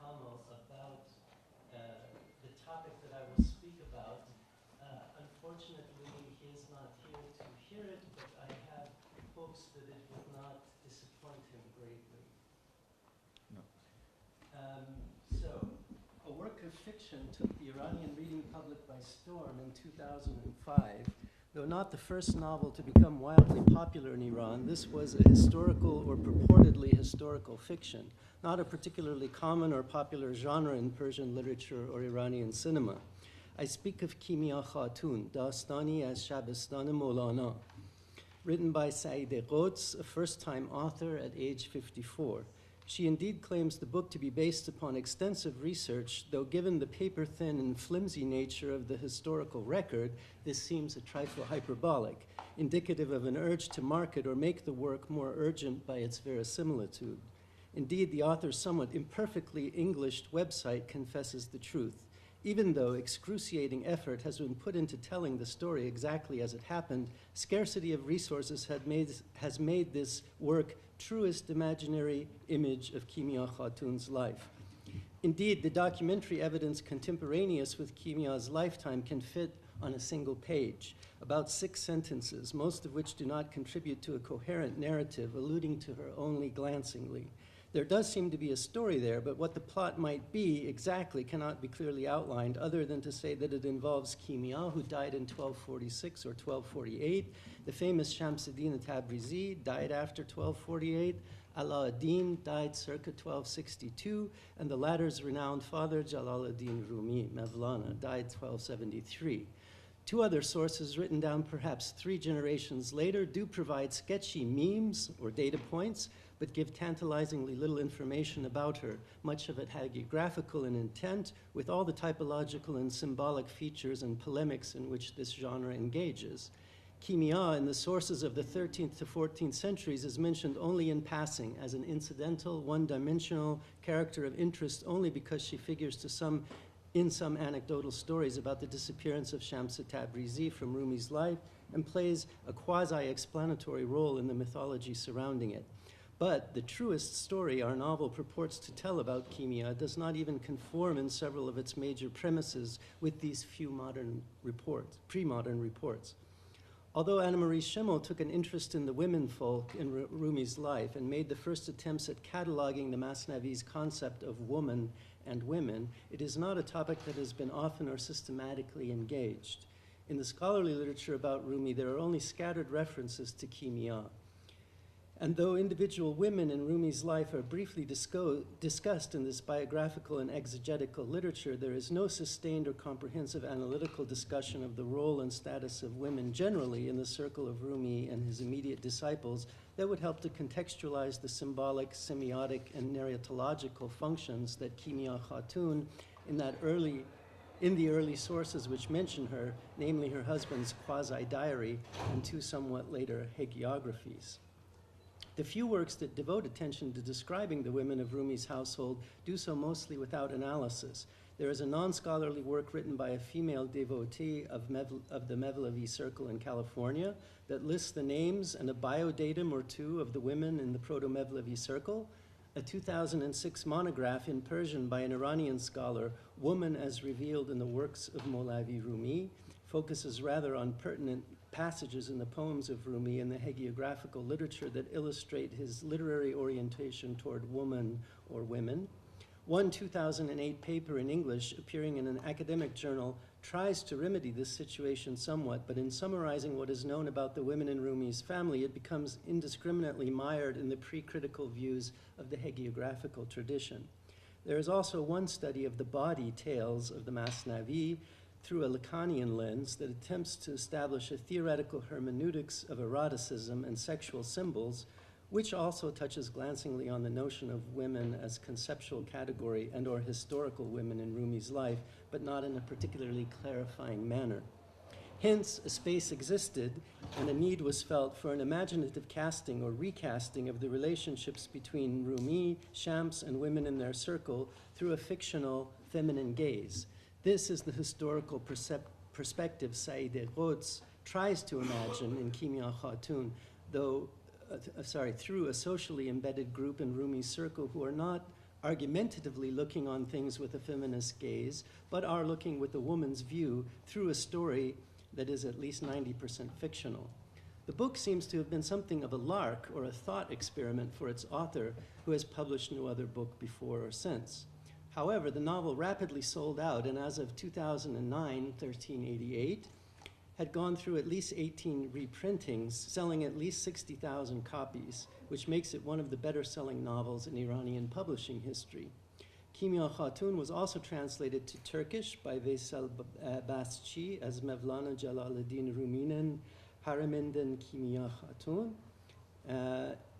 Kamal about the topic that I will speak about. Unfortunately, he is not here to hear it, but I have hopes that it will not disappoint him greatly. No. So, a work of fiction took the Iranian reading public by storm in 2005. Though not the first novel to become wildly popular in Iran, this was a historical or purportedly historical fiction, not a particularly common or popular genre in Persian literature or Iranian cinema. I speak of Kimia Khatun, Dastani az Shabistan Mevlana, written by Saeed Quds, a first-time author at age 54. She indeed claims the book to be based upon extensive research, though given the paper-thin and flimsy nature of the historical record, this seems a trifle hyperbolic, indicative of an urge to market or make the work more urgent by its verisimilitude. Indeed, the author's somewhat imperfectly Englished website confesses the truth. Even though excruciating effort has been put into telling the story exactly as it happened, scarcity of resources has made this work truest imaginary image of Kimia Khatun's life. Indeed, the documentary evidence contemporaneous with Kimia's lifetime can fit on a single page, about 6 sentences, most of which do not contribute to a coherent narrative, alluding to her only glancingly. There does seem to be a story there, but what the plot might be exactly cannot be clearly outlined, other than to say that it involves Kimia, who died in 1246 or 1248. The famous Shamsuddin Tabrizi died after 1248. Alauddin died circa 1262, and the latter's renowned father, Jalaluddin Rumi, Mevlana, died 1273. 2 other sources, written down perhaps 3 generations later, do provide sketchy memes or data points, but give tantalizingly little information about her, much of it hagiographical in intent, with all the typological and symbolic features and polemics in which this genre engages. Kimia in the sources of the 13th to 14th centuries is mentioned only in passing as an incidental, one-dimensional character of interest only because she figures in some anecdotal stories about the disappearance of Shams Tabrizi from Rumi's life and plays a quasi-explanatory role in the mythology surrounding it. But the truest story our novel purports to tell about Kimia does not even conform in several of its major premises with these few pre-modern reports. Although Anna-Marie Schimmel took an interest in the women folk in Rumi's life and made the first attempts at cataloging the Masnavi's concept of woman and women, it is not a topic that has been often or systematically engaged. In the scholarly literature about Rumi, there are only scattered references to Kimia. And though individual women in Rumi's life are briefly discussed in this biographical and exegetical literature, there is no sustained or comprehensive analytical discussion of the role and status of women generally in the circle of Rumi and his immediate disciples that would help to contextualize the symbolic, semiotic, and narratological functions that Kimia Khatun in the early sources which mention her, namely her husband's quasi-diary and 2 somewhat later hagiographies. The few works that devote attention to describing the women of Rumi's household do so mostly without analysis. There is a non-scholarly work written by a female devotee of the Mevlevi circle in California that lists the names and a biodatum or 2 of the women in the Proto-Mevlevi circle. A 2006 monograph in Persian by an Iranian scholar, Woman as Revealed in the Works of Molavi Rumi, focuses rather on pertinent passages in the poems of Rumi and the hagiographical literature that illustrate his literary orientation toward woman or women. One 2008 paper in English appearing in an academic journal tries to remedy this situation somewhat, but in summarizing what is known about the women in Rumi's family, it becomes indiscriminately mired in the pre-critical views of the hagiographical tradition. There is also one study of the body tales of the Masnavi through a Lacanian lens that attempts to establish a theoretical hermeneutics of eroticism and sexual symbols, which also touches glancingly on the notion of women as conceptual category and or historical women in Rumi's life, but not in a particularly clarifying manner. Hence, a space existed and a need was felt for an imaginative casting or recasting of the relationships between Rumi, Shams, and women in their circle through a fictional feminine gaze. This is the historical perspective Saeed Quds tries to imagine in Kimia Khatun, through a socially embedded group in Rumi's circle who are not argumentatively looking on things with a feminist gaze, but are looking with a woman's view through a story that is at least 90% fictional. The book seems to have been something of a lark or a thought experiment for its author, who has published no other book before or since. However, the novel rapidly sold out, and as of 2009, 1388, had gone through at least 18 reprintings, selling at least 60,000 copies, which makes it one of the better-selling novels in Iranian publishing history. Kimya Khatun was also translated to Turkish by Veysel Basçı as Mevlana Celaleddin Rumi'nin Hareminden Kimya Khatun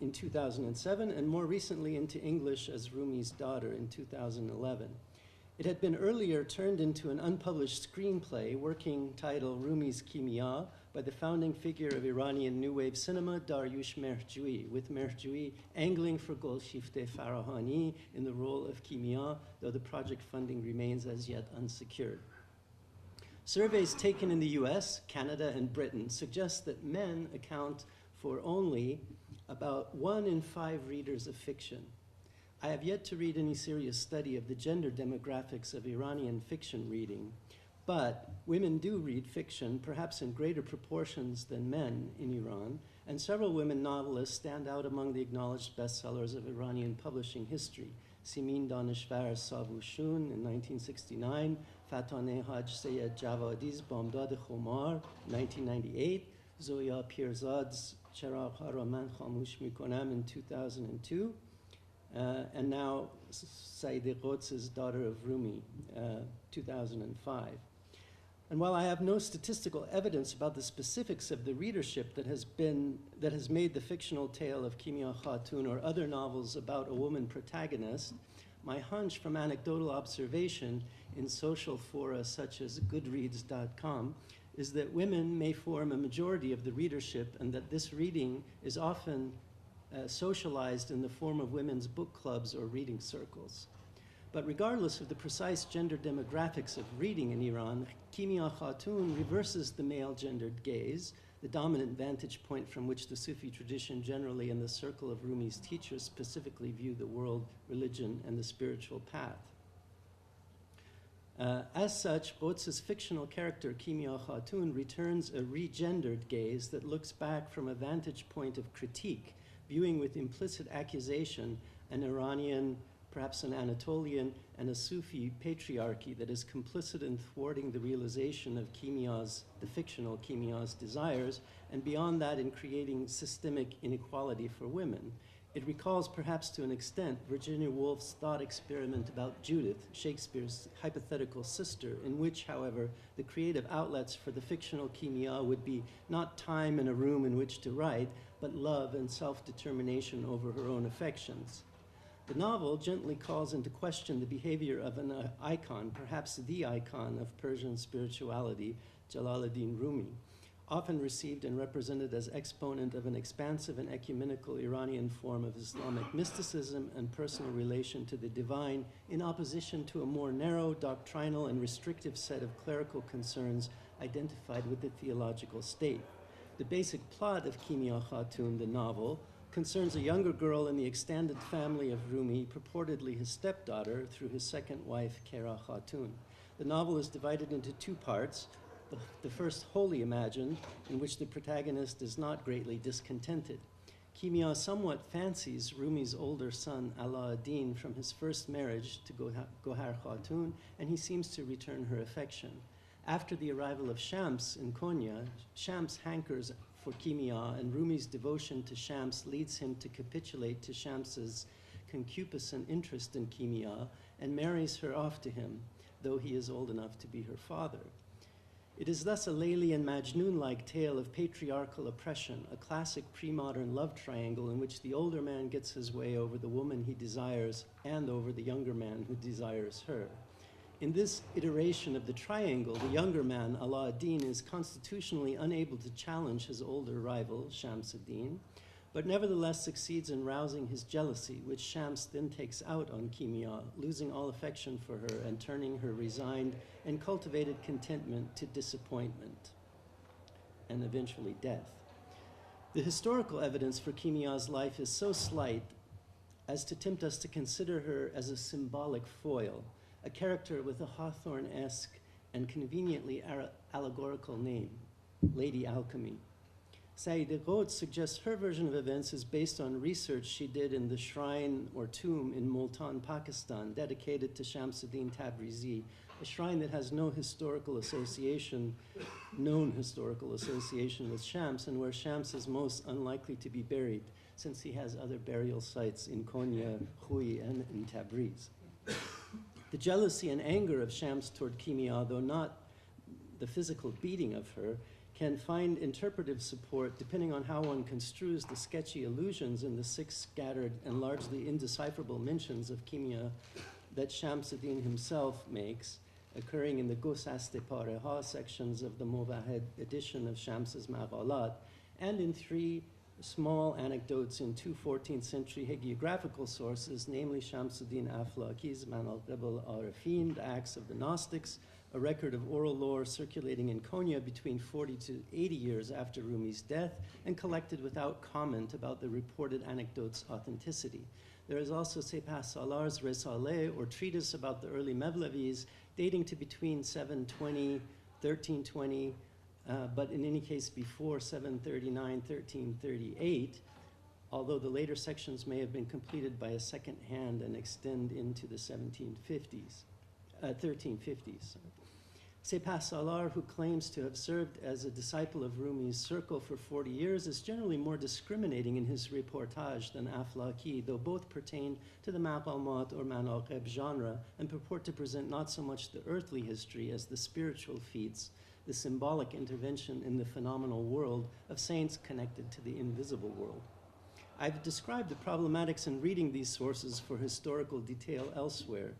in 2007, and more recently into English as Rumi's Daughter in 2011. It had been earlier turned into an unpublished screenplay, working title Rumi's Kimya, by the founding figure of Iranian New Wave cinema, Daryush Mehrdjoui, with Mehrdjoui angling for Golshifteh Farahani in the role of Kimya, though the project funding remains as yet unsecured. Surveys taken in the US, Canada, and Britain suggest that men account for only about 1 in 5 readers of fiction. I have yet to read any serious study of the gender demographics of Iranian fiction reading, but women do read fiction, perhaps in greater proportions than men in Iran, and several women novelists stand out among the acknowledged bestsellers of Iranian publishing history. Simin Danishvar's Savushun in 1969, Fataneh Haj Seyed Javadi's Bamdad Khomar, 1998, Zoya Pirzad's Cheragha Ra Man Khamush Mikonam in 2002, and now Saideh Quds's Daughter of Rumi, 2005. And while I have no statistical evidence about the specifics of the readership that has made the fictional tale of Kimya Khatun or other novels about a woman protagonist, my hunch from anecdotal observation in social fora such as Goodreads.com is that women may form a majority of the readership, and that this reading is often socialized in the form of women's book clubs or reading circles. But regardless of the precise gender demographics of reading in Iran, Kimya Khatun reverses the male-gendered gaze, the dominant vantage point from which the Sufi tradition generally and the circle of Rumi's teachers specifically view the world, religion, and the spiritual path. As such, Quds's fictional character Kimya Khatun returns a regendered gaze that looks back from a vantage point of critique, viewing with implicit accusation an Iranian, perhaps an Anatolian, and a Sufi patriarchy that is complicit in thwarting the realization of the fictional Kimya's desires, and beyond that in creating systemic inequality for women. It recalls, perhaps to an extent, Virginia Woolf's thought experiment about Judith, Shakespeare's hypothetical sister, in which, however, the creative outlets for the fictional Kimya would be not time and a room in which to write, but love and self-determination over her own affections. The novel gently calls into question the behavior of an icon, perhaps the icon of Persian spirituality, Jalaluddin Rumi, often received and represented as exponent of an expansive and ecumenical Iranian form of Islamic mysticism and personal relation to the divine, in opposition to a more narrow, doctrinal, and restrictive set of clerical concerns identified with the theological state. The basic plot of Kimya Khatun, the novel, concerns a younger girl in the extended family of Rumi, purportedly his stepdaughter, through his second wife, Kera Khatun. The novel is divided into 2 parts. The first, wholly imagined, in which the protagonist is not greatly discontented. Kimya somewhat fancies Rumi's older son, Alauddin, from his first marriage to Gohar Khatun, and he seems to return her affection. After the arrival of Shams in Konya, Shams hankers for Kimya, and Rumi's devotion to Shams leads him to capitulate to Shams's concupiscent interest in Kimya and marries her off to him, though he is old enough to be her father. It is thus a Layli and Majnun-like tale of patriarchal oppression, a classic pre-modern love triangle in which the older man gets his way over the woman he desires and over the younger man who desires her. In this iteration of the triangle, the younger man, Alauddin, is constitutionally unable to challenge his older rival, Shams-ad-Din, but nevertheless succeeds in rousing his jealousy, which Shams then takes out on Kimya, losing all affection for her and turning her resigned and cultivated contentment to disappointment and eventually death. The historical evidence for Kimya's life is so slight as to tempt us to consider her as a symbolic foil, a character with a Hawthorne-esque and conveniently allegorical name, Lady Alchemy. Saïda Rhodes suggests her version of events is based on research she did in the shrine or tomb in Multan, Pakistan, dedicated to Shamsuddin Tabrizi, a shrine that has no historical association, known historical association with Shams, and where Shams is most unlikely to be buried, since he has other burial sites in Konya, Khouy, and in Tabriz. The jealousy and anger of Shams toward Kimia, though not the physical beating of her, can find interpretive support depending on how one construes the sketchy allusions in the 6 scattered and largely indecipherable mentions of Kimia that Shamsuddin himself makes, occurring in the Gosast-e Pareha sections of the Movahed edition of Shams's Maghalat, and in 3 small anecdotes in 2 14th century hagiographical sources, namely Shamsuddin Aflaki's Manaqib al-Arifin, the Acts of the Gnostics, a record of oral lore circulating in Konya between 40 to 80 years after Rumi's death, and collected without comment about the reported anecdote's authenticity. There is also Sepah Salar's Risaleh, or treatise about the early Mevlevis, dating to between 720, 1320, but in any case before 739, 1338, although the later sections may have been completed by a second hand and extend into the 1350s. Sepah Salar, who claims to have served as a disciple of Rumi's circle for 40 years, is generally more discriminating in his reportage than Aflaki, though both pertain to the Maqamat or Manaqib genre and purport to present not so much the earthly history as the spiritual feats, the symbolic intervention in the phenomenal world of saints connected to the invisible world. I've described the problematics in reading these sources for historical detail elsewhere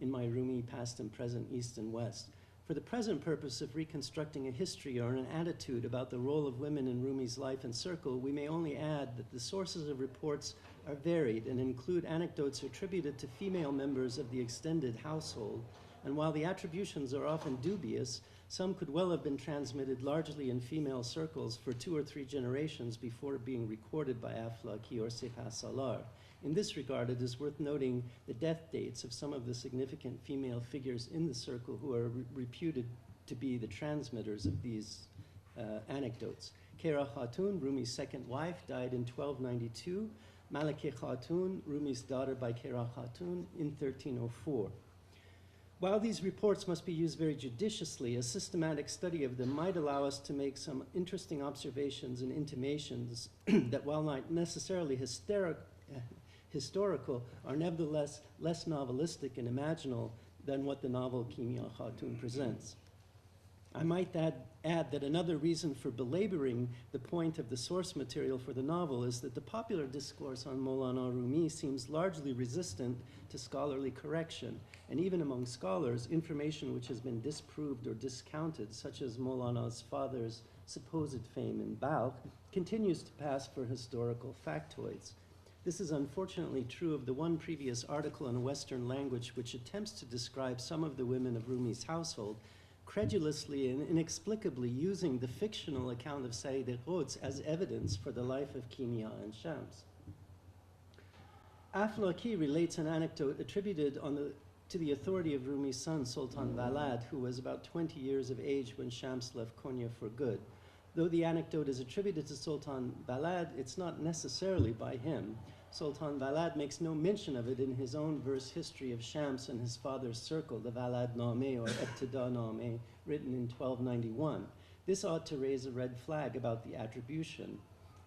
in my Rumi Past and Present, East and West. For the present purpose of reconstructing a history or an attitude about the role of women in Rumi's life and circle, we may only add that the sources of reports are varied and include anecdotes attributed to female members of the extended household, and while the attributions are often dubious, some could well have been transmitted largely in female circles for 2 or 3 generations before being recorded by Aflaki or Sepah Salar. In this regard, it is worth noting the death dates of some of the significant female figures in the circle who are reputed to be the transmitters of these anecdotes. Kera Khatun, Rumi's second wife, died in 1292. Malike Khatun, Rumi's daughter by Kera Khatun, in 1304. While these reports must be used very judiciously, a systematic study of them might allow us to make some interesting observations and intimations that, while not necessarily historical, are nevertheless less novelistic and imaginal than what the novel Kimia Khatun presents. I might add that another reason for belaboring the point of the source material for the novel is that the popular discourse on Maulana Rumi seems largely resistant to scholarly correction, and even among scholars, information which has been disproved or discounted, such as Maulana's father's supposed fame in Balkh, continues to pass for historical factoids. This is unfortunately true of the one previous article in a Western language which attempts to describe some of the women of Rumi's household, credulously and inexplicably using the fictional account of Saïda Rhodes as evidence for the life of Kimia and Shams. Aflaki relates an anecdote attributed to the authority of Rumi's son, Sultan Balad, who was about 20 years of age when Shams left Konya for good. Though the anecdote is attributed to Sultan Balad, it's not necessarily by him. Sultan Balad makes no mention of it in his own verse history of Shams and his father's circle, the Balad Name or Ibtida Name, written in 1291. This ought to raise a red flag about the attribution,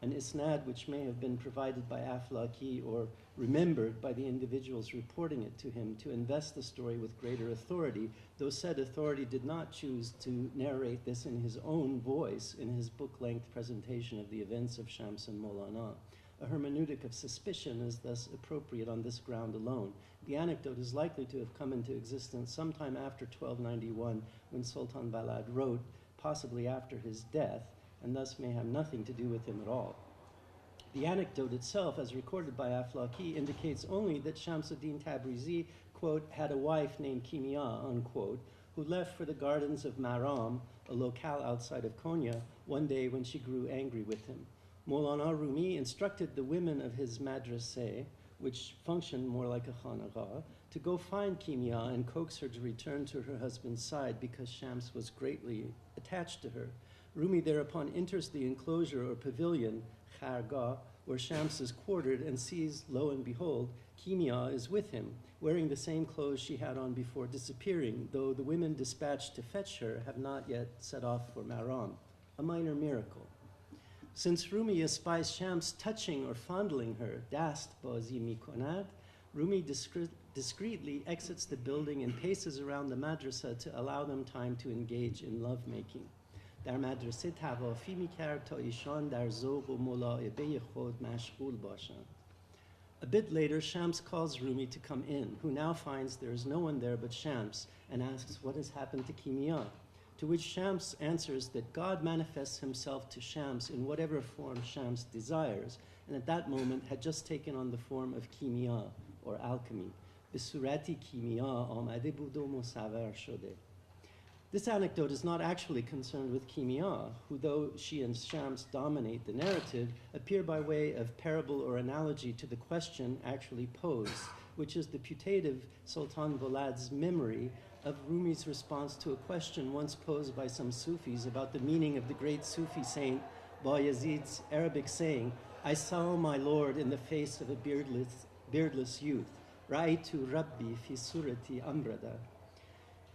an isnad which may have been provided by Aflaki or remembered by the individuals reporting it to him to invest the story with greater authority, though said authority did not choose to narrate this in his own voice in his book-length presentation of the events of Shams and Maulana. A hermeneutic of suspicion is thus appropriate on this ground alone. The anecdote is likely to have come into existence sometime after 1291 when Sultan Balad wrote, possibly after his death, and thus may have nothing to do with him at all. The anecdote itself, as recorded by Aflaki, indicates only that Shamsuddin Tabrizi, quote, had a wife named Kimia, unquote, who left for the gardens of Maram, a locale outside of Konya, one day when she grew angry with him. Maulana Rumi instructed the women of his madraseh, which functioned more like a khanaqah, to go find Kimia and coax her to return to her husband's side because Shams was greatly attached to her. Rumi thereupon enters the enclosure or pavilion, khargah, where Shams is quartered, and sees, lo and behold, Kimia is with him, wearing the same clothes she had on before disappearing, though the women dispatched to fetch her have not yet set off for Maram, a minor miracle. Since Rumi espies Shams touching or fondling her, dast bazi mikonad, Rumi discreetly exits the building and paces around the madrasa to allow them time to engage in lovemaking. در مدرسه توافی می‌کرد تا ایشان در ذوق و ملاعبه خود مشغول باشند. A bit later, Shams calls Rumi to come in, who now finds there is no one there but Shams, and asks what has happened to Kimia, to which Shams answers that God manifests himself to Shams in whatever form Shams desires, and at that moment had just taken on the form of Kimia, or alchemy. به صورتی کیمیا آمده بود و مصور شده. This anecdote is not actually concerned with Kimia, who, though she and Shams dominate the narrative, appear by way of parable or analogy to the question actually posed, which is the putative Sultan Volad's memory of Rumi's response to a question once posed by some Sufis about the meaning of the great Sufi saint Bayezid's Arabic saying, "I saw my Lord in the face of a beardless youth. Ra'aytu Rabbi fi surati amrada."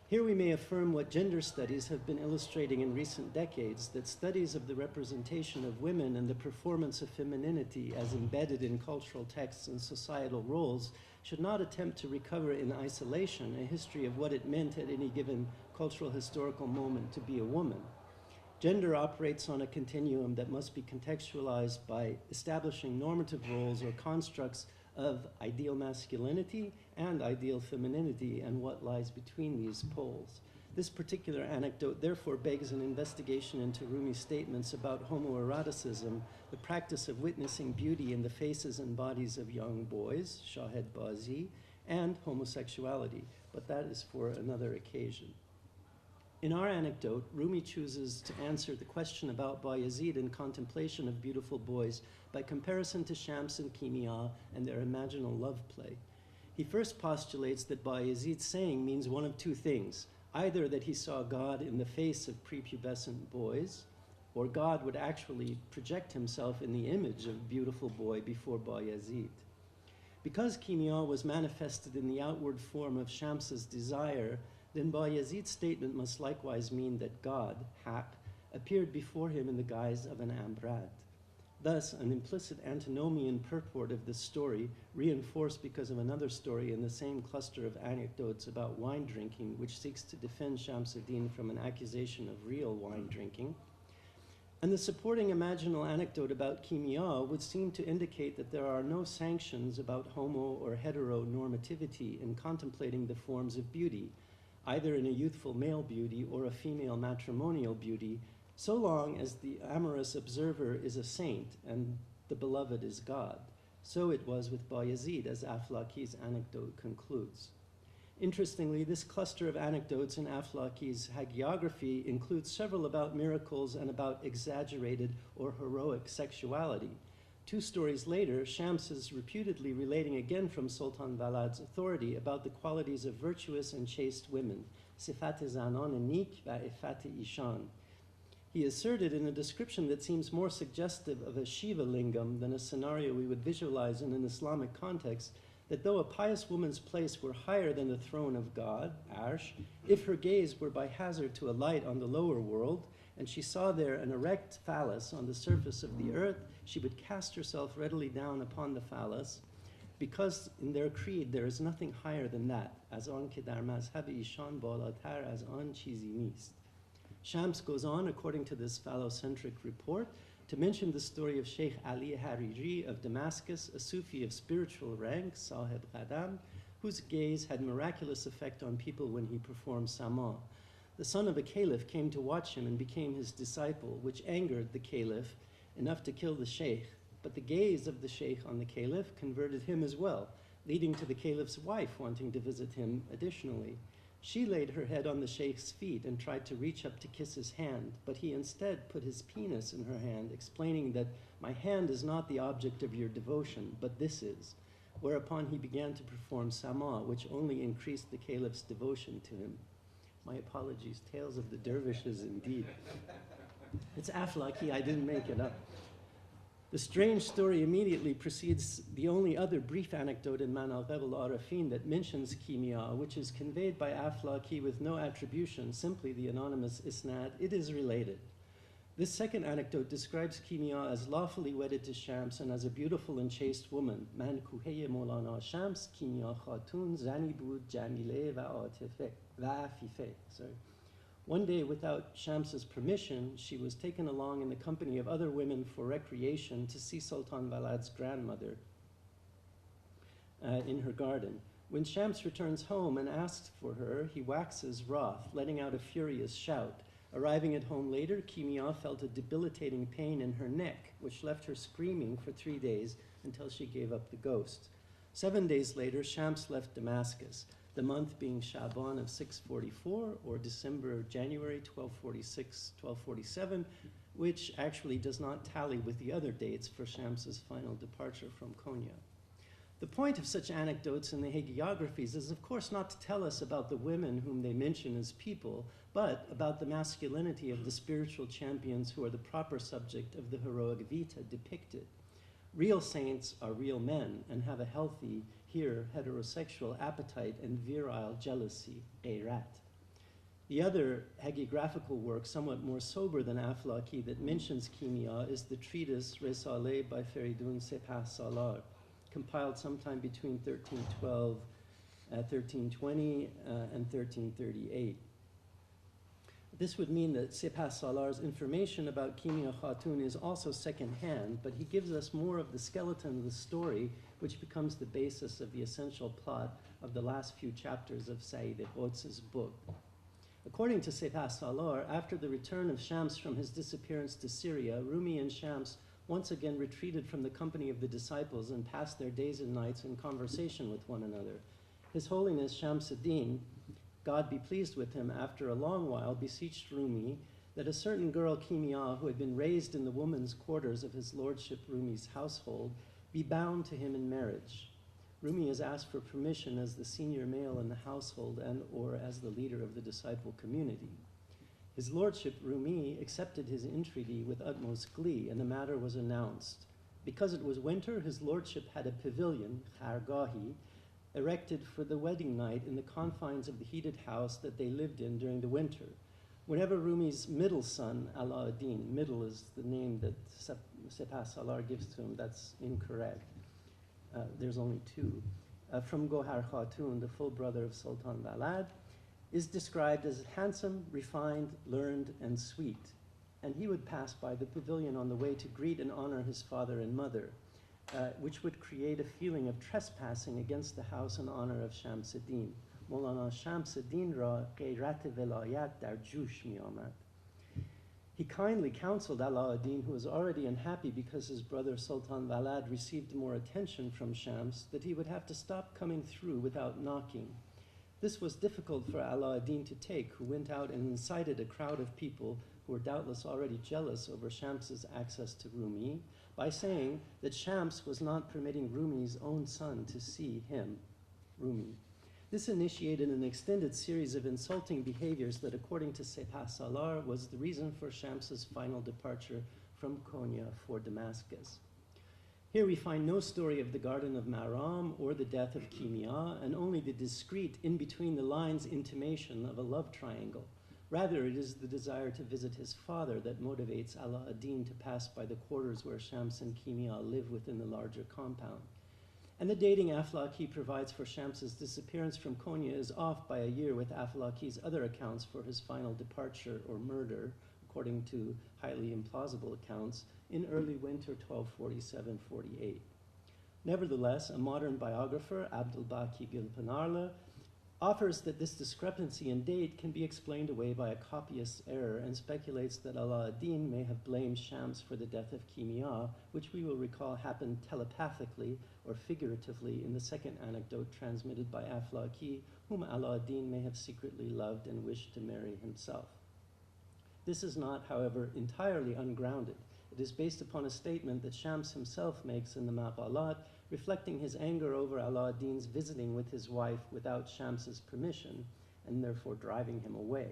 Here we may affirm what gender studies have been illustrating in recent decades, that studies of the representation of women and the performance of femininity as embedded in cultural texts and societal roles should not attempt to recover in isolation a history of what it meant at any given cultural historical moment to be a woman. Gender operates on a continuum that must be contextualized by establishing normative roles or constructs of ideal masculinity and ideal femininity and what lies between these poles. This particular anecdote therefore begs an investigation into Rumi's statements about homoeroticism, the practice of witnessing beauty in the faces and bodies of young boys, shahed bazi, and homosexuality, but that is for another occasion. In our anecdote, Rumi chooses to answer the question about Bayezid and contemplation of beautiful boys by comparison to Shams and Kimia and their imaginal love play. He first postulates that Bayezid's saying means one of two things, either that he saw God in the face of prepubescent boys, or God would actually project himself in the image of a beautiful boy before Bayezid. Because Kimia was manifested in the outward form of Shams's desire, then Bayezid's statement must likewise mean that God, Haq, appeared before him in the guise of an ambrad. Thus, an implicit antinomian purport of this story, reinforced because of another story in the same cluster of anecdotes about wine drinking, which seeks to defend Shams-ad-Din from an accusation of real wine drinking, and the supporting imaginal anecdote about Kimia would seem to indicate that there are no sanctions about homo or heteronormativity in contemplating the forms of beauty, either in a youthful male beauty or a female matrimonial beauty, so long as the amorous observer is a saint and the beloved is God. So it was with Bayezid, as Aflaki's anecdote concludes. Interestingly, this cluster of anecdotes in Aflaki's hagiography includes several about miracles and about exaggerated or heroic sexuality. 2 stories later, Shams is reputedly relating again from Sultan Valad's authority about the qualities of virtuous and chaste women, sifat zanan nik va ifat ishan. He asserted in a description that seems more suggestive of a Shiva lingam than a scenario we would visualize in an Islamic context, that though a pious woman's place were higher than the throne of God, Arsh, if her gaze were by hazard to alight on the lower world, and she saw there an erect phallus on the surface of the earth, she would cast herself readily down upon the phallus, because in their creed there is nothing higher than that, as on ke dar mazhab ishan balatar as an chizi nist. Shams goes on, according to this phallocentric report, to mention the story of Sheikh Ali Hariri of Damascus, a Sufi of spiritual rank, Sahib Qadam, whose gaze had miraculous effect on people when he performed sama. The son of a caliph came to watch him and became his disciple, which angered the caliph enough to kill the sheikh. But the gaze of the sheikh on the caliph converted him as well, leading to the caliph's wife wanting to visit him additionally. She laid her head on the sheikh's feet and tried to reach up to kiss his hand, but he instead put his penis in her hand, explaining that my hand is not the object of your devotion, but this is, whereupon he began to perform sama, which only increased the caliph's devotion to him. My apologies, tales of the dervishes indeed. It's Aflaki, I didn't make it up. The strange story immediately precedes the only other brief anecdote in Manaqib al-Arafin that mentions kimia, which is conveyed by Aflaki with no attribution, simply the anonymous isnad. It is related. This second anecdote describes kimia as lawfully wedded to Shams and as a beautiful and chaste woman. Man kuheye Mawlana Shams, kimia khatun, zani bud, jamile va afife. Sorry. One day, without Shams's permission, she was taken along in the company of other women for recreation to see Sultan Valad's grandmother in her garden. When Shams returns home and asks for her, he waxes wroth, letting out a furious shout. Arriving at home later, Kimia felt a debilitating pain in her neck, which left her screaming for 3 days until she gave up the ghost. 7 days later, Shams left Damascus, the month being Shaban of 644 or January 1246, 1247, which actually does not tally with the other dates for Shams's final departure from Konya. The point of such anecdotes in the hagiographies is, of course, not to tell us about the women whom they mention as people, but about the masculinity of the spiritual champions who are the proper subject of the heroic vita depicted. Real saints are real men and have a healthy, here, heterosexual appetite and virile jealousy, ghayrat. The other hagiographical work, somewhat more sober than Aflaki, that mentions kimia is the treatise Risaleh by Feridun Sepah Salar, compiled sometime between 1312, 1320 and 1338. This would mean that Sepah Salar's information about Kimia Khatun is also second-hand, but he gives us more of the skeleton of the story, which becomes the basis of the essential plot of the last few chapters of Sayyid Quds's book. According to Sepah Salar, after the return of Shams from his disappearance to Syria, Rumi and Shams once again retreated from the company of the disciples and passed their days and nights in conversation with one another. His Holiness Shamsuddin, God be pleased with him, after a long while beseeched Rumi that a certain girl, Kimia, who had been raised in the woman's quarters of his lordship Rumi's household, be bound to him in marriage. Rumi is asked for permission as the senior male in the household and or as the leader of the disciple community. His lordship Rumi accepted his entreaty with utmost glee, and the matter was announced. Because it was winter, his lordship had a pavilion, khargahi, erected for the wedding night in the confines of the heated house that they lived in during the winter. Whenever Rumi's middle son, Alauddin, middle is the name that Sepah Salar gives to him, that's incorrect. There's only two. From Gohar Khatun, the full brother of Sultan Valad, is described as handsome, refined, learned, and sweet. And he would pass by the pavilion on the way to greet and honor his father and mother, which would create a feeling of trespassing against the house and honor of Shamsuddin. Mawlana Shamsuddin ra ghayrat velayat dar jush mi amad. He kindly counseled Alauddin, who was already unhappy because his brother Sultan Valad received more attention from Shams, that he would have to stop coming through without knocking. This was difficult for Alauddin to take, who went out and incited a crowd of people who were doubtless already jealous over Shams's access to Rumi, by saying that Shams was not permitting Rumi's own son to see him, Rumi. This initiated an extended series of insulting behaviors that, according to Sepah Salar, was the reason for Shams's final departure from Konya for Damascus. Here we find no story of the Garden of Maram or the death of Kimia, and only the discreet, in-between-the-lines intimation of a love triangle. Rather, it is the desire to visit his father that motivates Alauddin to pass by the quarters where Shams and Kimia live within the larger compound. And the dating Aflaki provides for Shams's disappearance from Konya is off by a year with Aflaki's other accounts for his final departure or murder, according to highly implausible accounts, in early winter 1247-48. Nevertheless, a modern biographer, Abdul Baki Gülpınarlı, offers that this discrepancy in date can be explained away by a copyist's error and speculates that Ala ad-Din may have blamed Shams for the death of Kimia, which we will recall happened telepathically or figuratively in the second anecdote transmitted by Aflaki, whom Ala ad-Din may have secretly loved and wished to marry himself. This is not, however, entirely ungrounded. It is based upon a statement that Shams himself makes in the Maqalat, reflecting his anger over Ala ad-Din's visiting with his wife without Shams's permission, and therefore driving him away.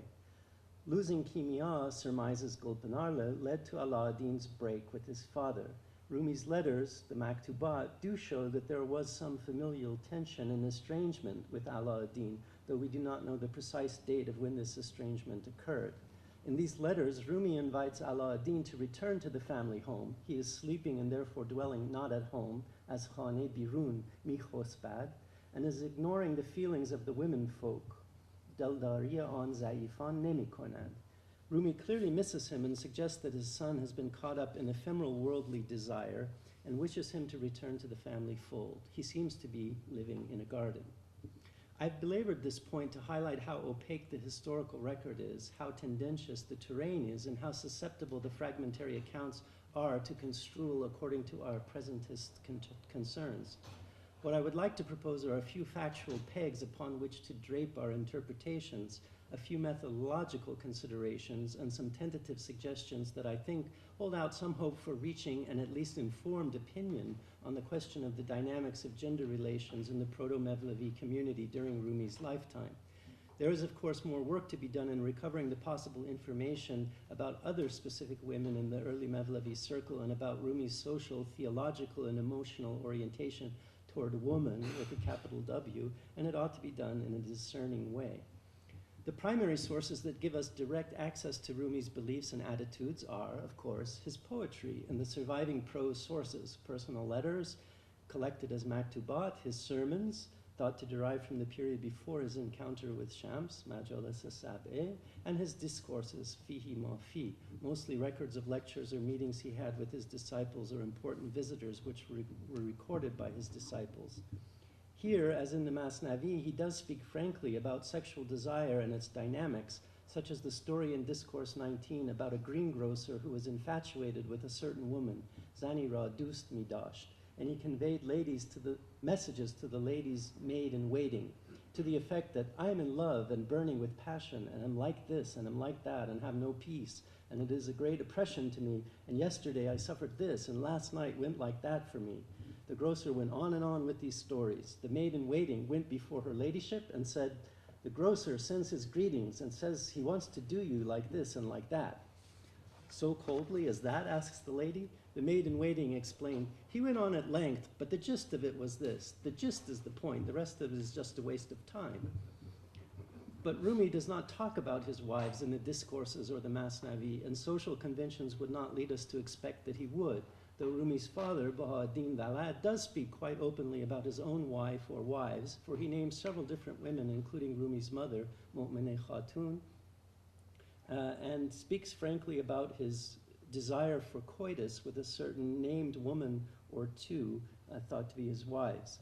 Losing Kimia, surmises Gulpanarla, led to Ala ad-Din's break with his father. Rumi's letters, the Maktubat, do show that there was some familial tension and estrangement with Ala ad-Din, though we do not know the precise date of when this estrangement occurred. In these letters, Rumi invites Ala ad-Din to return to the family home. He is sleeping and therefore dwelling not at home, as Khane Birun Mikhosbad, and is ignoring the feelings of the women folk. Deldariya on Zaifan Nemikonad. Rumi clearly misses him and suggests that his son has been caught up in ephemeral worldly desire and wishes him to return to the family fold. He seems to be living in a garden. I've belabored this point to highlight how opaque the historical record is, how tendentious the terrain is, and how susceptible the fragmentary accounts are to construal according to our presentist concerns. What I would like to propose are a few factual pegs upon which to drape our interpretations, a few methodological considerations, and some tentative suggestions that I think hold out some hope for reaching an at least informed opinion on the question of the dynamics of gender relations in the Proto-Mevlevi community during Rumi's lifetime. There is, of course, more work to be done in recovering the possible information about other specific women in the early Mevlevi circle and about Rumi's social, theological, and emotional orientation toward woman with a capital W, and it ought to be done in a discerning way. The primary sources that give us direct access to Rumi's beliefs and attitudes are, of course, his poetry and the surviving prose sources, personal letters collected as maktubat, his sermons, thought to derive from the period before his encounter with Shams, Majalis Sab'eh, and his discourses, Fihi Mafi, mostly records of lectures or meetings he had with his disciples or important visitors which were recorded by his disciples. Here, as in the Masnavi, he does speak frankly about sexual desire and its dynamics, such as the story in Discourse 19 about a greengrocer who was infatuated with a certain woman, Zanira Dust Midasht, and he conveyed messages to the ladies maid in waiting, to the effect that I am in love and burning with passion, and am like this and am like that, and have no peace, and it is a great oppression to me, and yesterday I suffered this, and last night went like that for me. The grocer went on and on with these stories. The maid in waiting went before her ladyship and said, the grocer sends his greetings and says he wants to do you like this and like that. So coldly as that, asks the lady. The maid in waiting explained, he went on at length, but the gist of it was this. The gist is the point. The rest of it is just a waste of time. But Rumi does not talk about his wives in the discourses or the Masnavi, and social conventions would not lead us to expect that he would, though Rumi's father, Baha'u'ddin Dalad, does speak quite openly about his own wife or wives, for he names several different women, including Rumi's mother, Mu'mineh Khatun, and speaks frankly about his desire for coitus with a certain named woman or two thought to be his wives.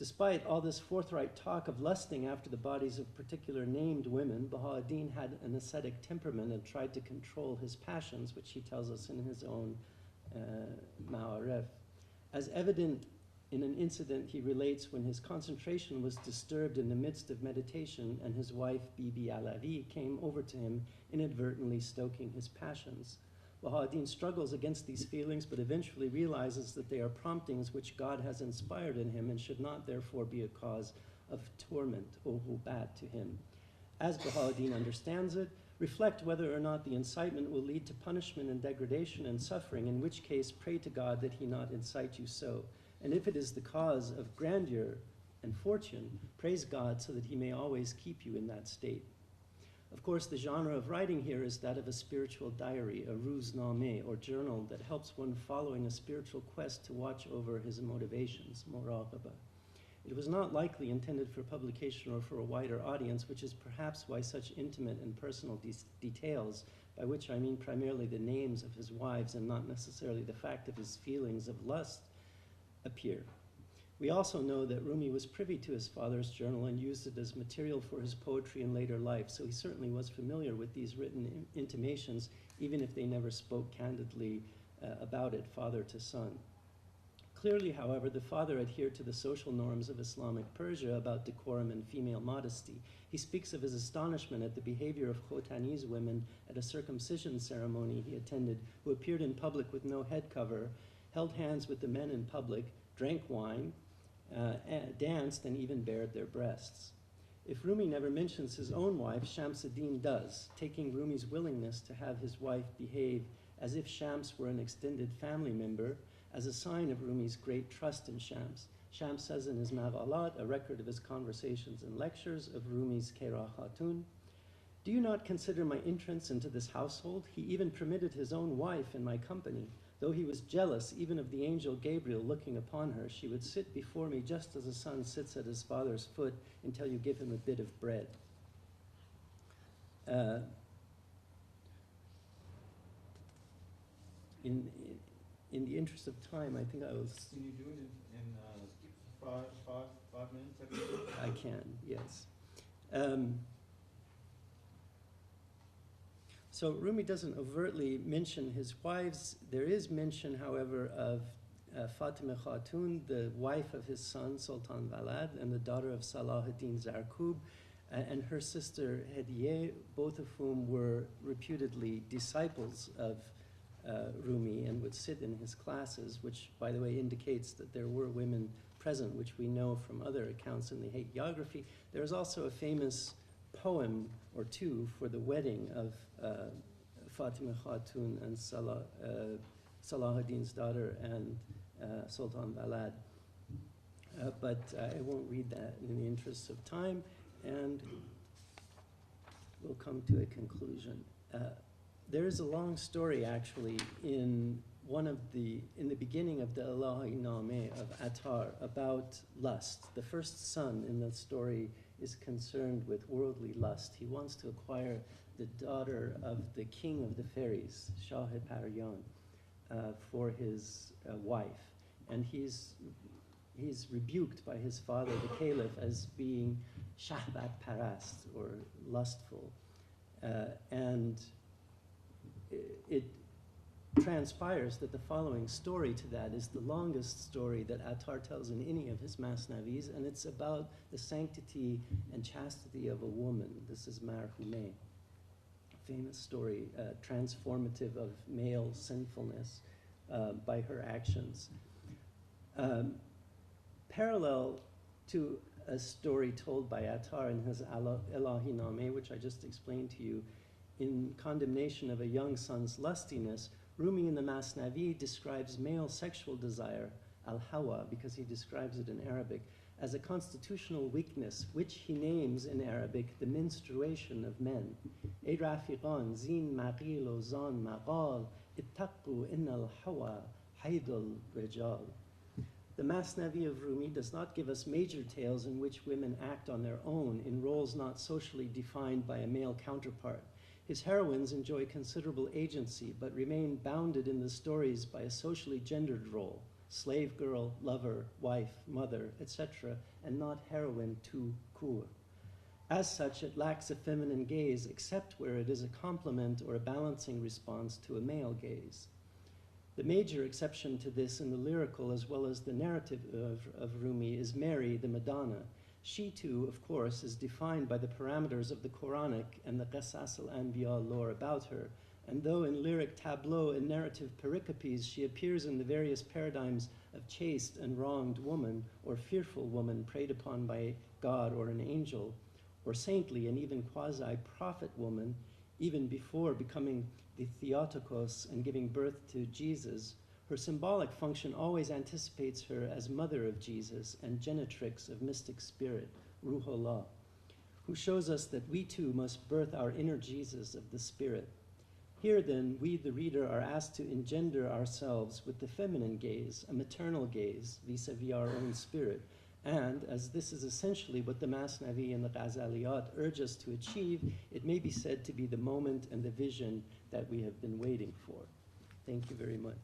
Despite all this forthright talk of lusting after the bodies of particular named women, Baha'u'ddin had an ascetic temperament and tried to control his passions, which he tells us in his own Ma'arif. As evident in an incident he relates when his concentration was disturbed in the midst of meditation and his wife, Bibi Alavi, came over to him, inadvertently stoking his passions. Baha'u'ddin struggles against these feelings, but eventually realizes that they are promptings which God has inspired in him and should not therefore be a cause of torment or hubat to him. As Baha'u'ddin understands it, reflect whether or not the incitement will lead to punishment and degradation and suffering, in which case pray to God that he not incite you so. And if it is the cause of grandeur and fortune, praise God so that he may always keep you in that state. Of course, the genre of writing here is that of a spiritual diary, a ruznameh, or journal that helps one following a spiritual quest to watch over his motivations, muraqabah. It was not likely intended for publication or for a wider audience, which is perhaps why such intimate and personal details, by which I mean primarily the names of his wives and not necessarily the fact of his feelings of lust, appear. We also know that Rumi was privy to his father's journal and used it as material for his poetry in later life, so he certainly was familiar with these written intimations, even if they never spoke candidly about it, father to son. Clearly, however, the father adhered to the social norms of Islamic Persia about decorum and female modesty. He speaks of his astonishment at the behavior of Khotani's women at a circumcision ceremony he attended, who appeared in public with no head cover, held hands with the men in public, drank wine, danced, and even bared their breasts. If Rumi never mentions his own wife, Shamsuddin does, taking Rumi's willingness to have his wife behave as if Shams were an extended family member as a sign of Rumi's great trust in Shams. Shams says in his Maqalat, a record of his conversations and lectures, of Rumi's Kera Khatun, "Do you not consider my entrance into this household? He even permitted his own wife in my company. Though he was jealous even of the angel Gabriel looking upon her, she would sit before me just as a son sits at his father's foot until you give him a bit of bread." In the interest of time, I think I will... Can you do it in 5 minutes? I can, yes. So Rumi doesn't overtly mention his wives. There is mention, however, of Fatima Khatun, the wife of his son, Sultan Valad, and the daughter of Salahuddin Zarkub, and her sister Hediye, both of whom were reputedly disciples of Rumi and would sit in his classes, which, by the way, indicates that there were women present, which we know from other accounts in the hagiography. There is also a famous poem or two for the wedding of Fatima Khatun and Salahuddin's daughter and Sultan Valad. But I won't read that in the interest of time, and we'll come to a conclusion. There is a long story, actually, in the beginning of the Ilahi-Nameh of Attar about lust. The first son in the story is concerned with worldly lust. He wants to acquire the daughter of the king of the fairies, Shah-e-Paryan, for his wife. And he's rebuked by his father, the caliph, as being shahbat parast, or lustful. And it transpires that the following story to that is the longest story that Attar tells in any of his Masnavis, and it's about the sanctity and chastity of a woman. This is Marhume, a famous story, transformative of male sinfulness by her actions. Parallel to a story told by Attar in his Ilahi-Nameh, which I just explained to you, in condemnation of a young son's lustiness, Rumi in the Masnavi describes male sexual desire, al-hawa, because he describes it in Arabic, as a constitutional weakness, which he names in Arabic the menstruation of men. Ey rafiqan, zin maqil o zan maqal, ittaqu innal hawa haydul rijal. The Masnavi of Rumi does not give us major tales in which women act on their own in roles not socially defined by a male counterpart. His heroines enjoy considerable agency, but remain bounded in the stories by a socially gendered role, slave girl, lover, wife, mother, etc., and not heroine tout court. As such, it lacks a feminine gaze, except where it is a complement or a balancing response to a male gaze. The major exception to this in the lyrical as well as the narrative of Rumi is Mary, the Madonna. She too, of course, is defined by the parameters of the Quranic and the Qasas al-Anbiya lore about her, and though in lyric tableau and narrative pericopes she appears in the various paradigms of chaste and wronged woman, or fearful woman preyed upon by God or an angel, or saintly and even quasi-prophet woman, even before becoming the Theotokos and giving birth to Jesus, her symbolic function always anticipates her as mother of Jesus and genitrix of mystic spirit, Ruhollah, who shows us that we too must birth our inner Jesus of the spirit. Here then, we, the reader, are asked to engender ourselves with the feminine gaze, a maternal gaze vis-a-vis our own spirit, and as this is essentially what the Masnavi and the Ghazaliyat urge us to achieve, it may be said to be the moment and the vision that we have been waiting for. Thank you very much.